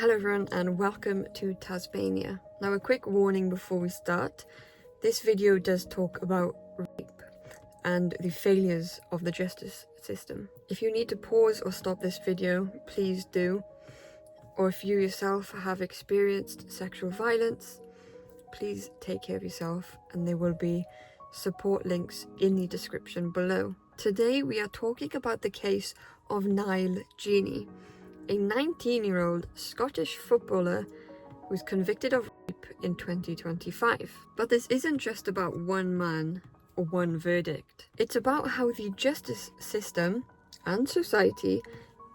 Hello everyone and welcome to Tasmania. Now a quick warning before we start. This video does talk about rape and the failures of the justice system. If you need to pause or stop this video, please do. Or if you yourself have experienced sexual violence, please take care of yourself, and there will be support links in the description below. Today we are talking about the case of Niall Geany, a 19-year-old Scottish footballer who was convicted of rape in 2025. But this isn't just about one man or one verdict. It's about how the justice system and society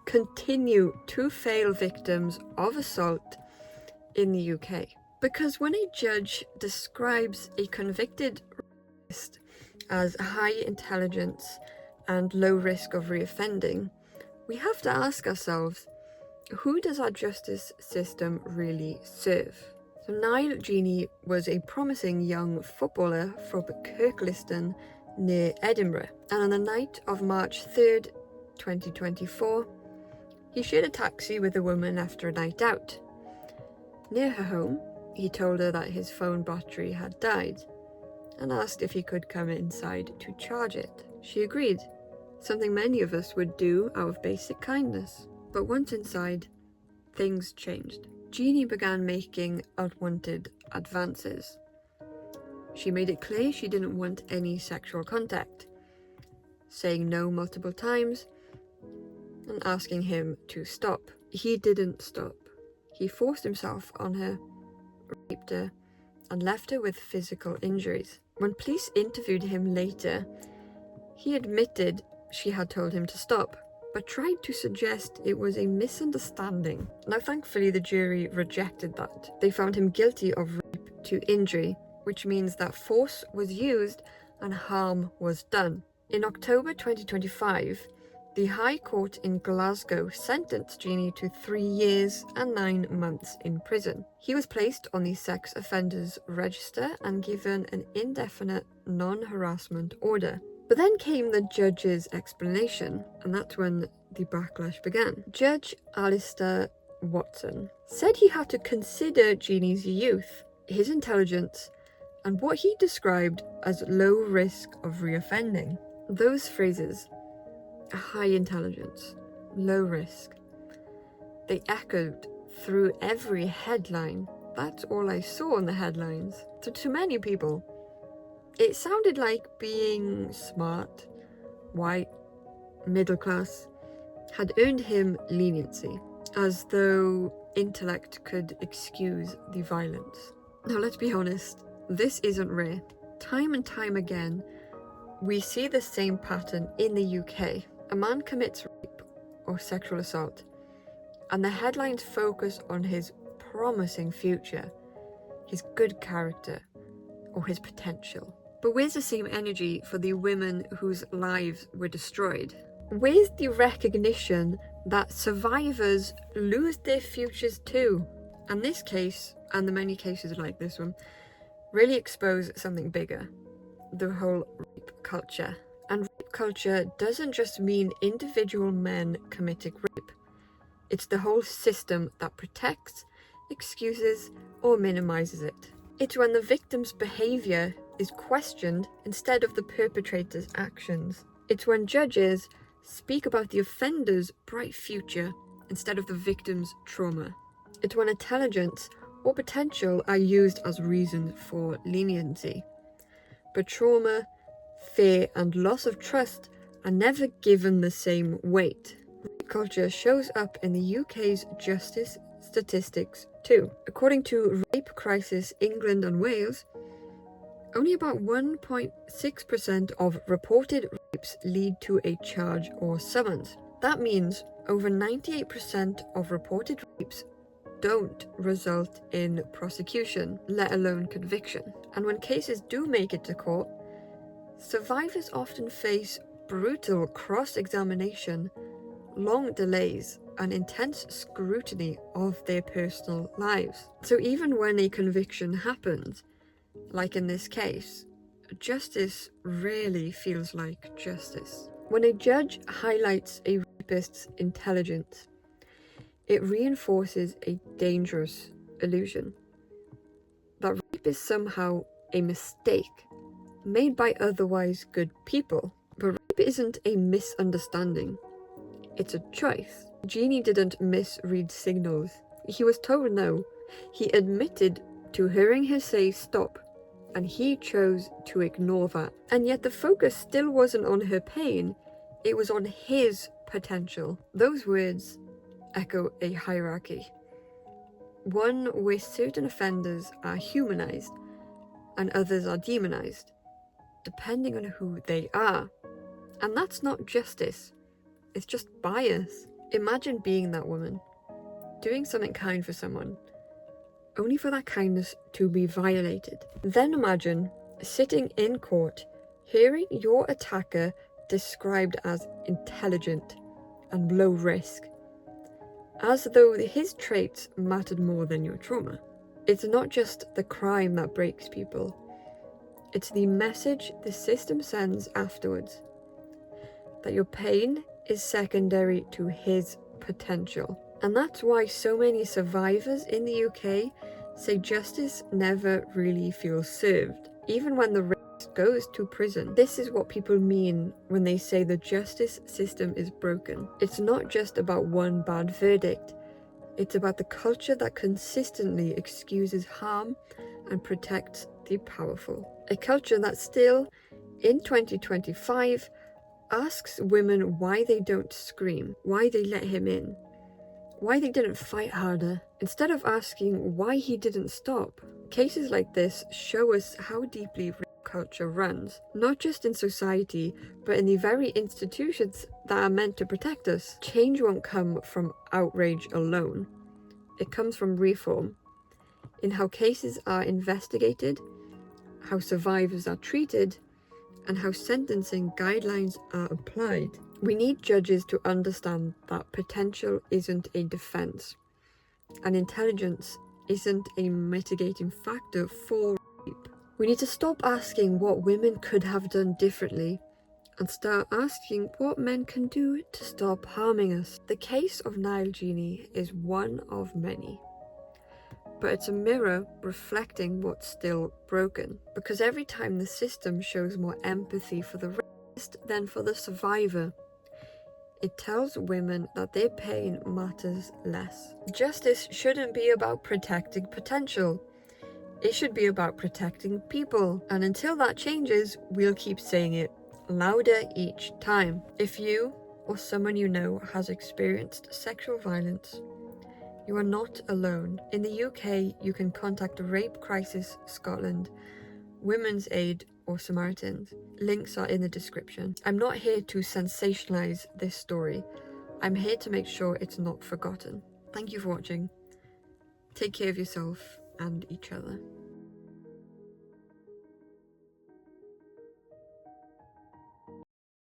continue to fail victims of assault in the UK. Because when a judge describes a convicted rapist as high intelligence and low risk of reoffending, we have to ask ourselves, who does our justice system really serve? So Niall Geany was a promising young footballer from Kirkliston near Edinburgh, and on the night of March 3rd, 2024, he shared a taxi with a woman after a night out. Near her home, he told her that his phone battery had died and asked if he could come inside to charge it. She agreed, something many of us would do out of basic kindness. But once inside, things changed. Geany began making unwanted advances. She made it clear she didn't want any sexual contact, saying no multiple times and asking him to stop. He didn't stop. He forced himself on her, raped her, and left her with physical injuries. When police interviewed him later, he admitted she had told him to stop, but tried to suggest it was a misunderstanding. Now thankfully the jury rejected that. They found him guilty of rape to injury, which means that force was used and harm was done. In October 2025, the High Court in Glasgow sentenced Geany to 3 years and 9 months in prison. He was placed on the sex offenders register and given an indefinite non-harassment order. But then came the judge's explanation, and that's when the backlash began. Judge Alistair Watson said he had to consider Geany's youth, his intelligence, and what he described as low risk of reoffending. Those phrases, high intelligence, low risk, they echoed through every headline. That's all I saw in the headlines. So to many people, it sounded like being smart, white, middle class had earned him leniency, as though intellect could excuse the violence. Now let's be honest, this isn't rare. Time and time again, we see the same pattern in the UK. A man commits rape or sexual assault, and the headlines focus on his promising future, his good character, or his potential. But where's the same energy for the women whose lives were destroyed? Where's the recognition that survivors lose their futures too? And this case, and the many cases like this one, really expose something bigger: the whole rape culture. And rape culture doesn't just mean individual men committing rape. It's the whole system that protects, excuses, or minimizes it. It's when the victim's behavior is questioned instead of the perpetrator's actions. It's when judges speak about the offender's bright future instead of the victim's trauma. It's when intelligence or potential are used as reasons for leniency. But trauma, fear, and loss of trust are never given the same weight. Rape culture shows up in the UK's justice statistics too. According to Rape Crisis England and Wales, only about 1.6% of reported rapes lead to a charge or summons. That means over 98% of reported rapes don't result in prosecution, let alone conviction. And when cases do make it to court, survivors often face brutal cross-examination, long delays, and intense scrutiny of their personal lives. So even when a conviction happens, like in this case, justice rarely feels like justice. When a judge highlights a rapist's intelligence, it reinforces a dangerous illusion that rape is somehow a mistake made by otherwise good people. But rape isn't a misunderstanding, it's a choice. Geany didn't misread signals. He was told no. He admitted to hearing her say stop, and he chose to ignore that. And yet the focus still wasn't on her pain, it was on his potential. Those words echo a hierarchy. One where certain offenders are humanized and others are demonized, depending on who they are. And that's not justice, it's just bias. Imagine being that woman, doing something kind for someone, only for that kindness to be violated. Then imagine sitting in court, hearing your attacker described as intelligent and low risk, as though his traits mattered more than your trauma. It's not just the crime that breaks people, it's the message the system sends afterwards, that your pain is secondary to his potential. And that's why so many survivors in the UK say justice never really feels served, even when the rapist goes to prison. This is what people mean when they say the justice system is broken. It's not just about one bad verdict, it's about the culture that consistently excuses harm and protects the powerful. A culture that still, in 2025, asks women why they don't scream, why they let him in, why they didn't fight harder, instead of asking why he didn't stop. Cases like this show us how deeply rape culture runs, not just in society, but in the very institutions that are meant to protect us. Change won't come from outrage alone. It comes from reform, in how cases are investigated, how survivors are treated, and how sentencing guidelines are applied. We need judges to understand that potential isn't a defense, and intelligence isn't a mitigating factor for rape. We need to stop asking what women could have done differently and start asking what men can do to stop harming us. The case of Niall Geany is one of many, but it's a mirror reflecting what's still broken. Because every time the system shows more empathy for the rapist than for the survivor, it tells women that their pain matters less. Justice shouldn't be about protecting potential. It should be about protecting people. And until that changes, we'll keep saying it louder each time. If you or someone you know has experienced sexual violence, you are not alone. In the UK, you can contact Rape Crisis Scotland, Women's Aid, or Samaritans. Links are in the description. I'm not here to sensationalize this story. I'm here to make sure it's not forgotten. Thank you for watching. Take care of yourself and each other.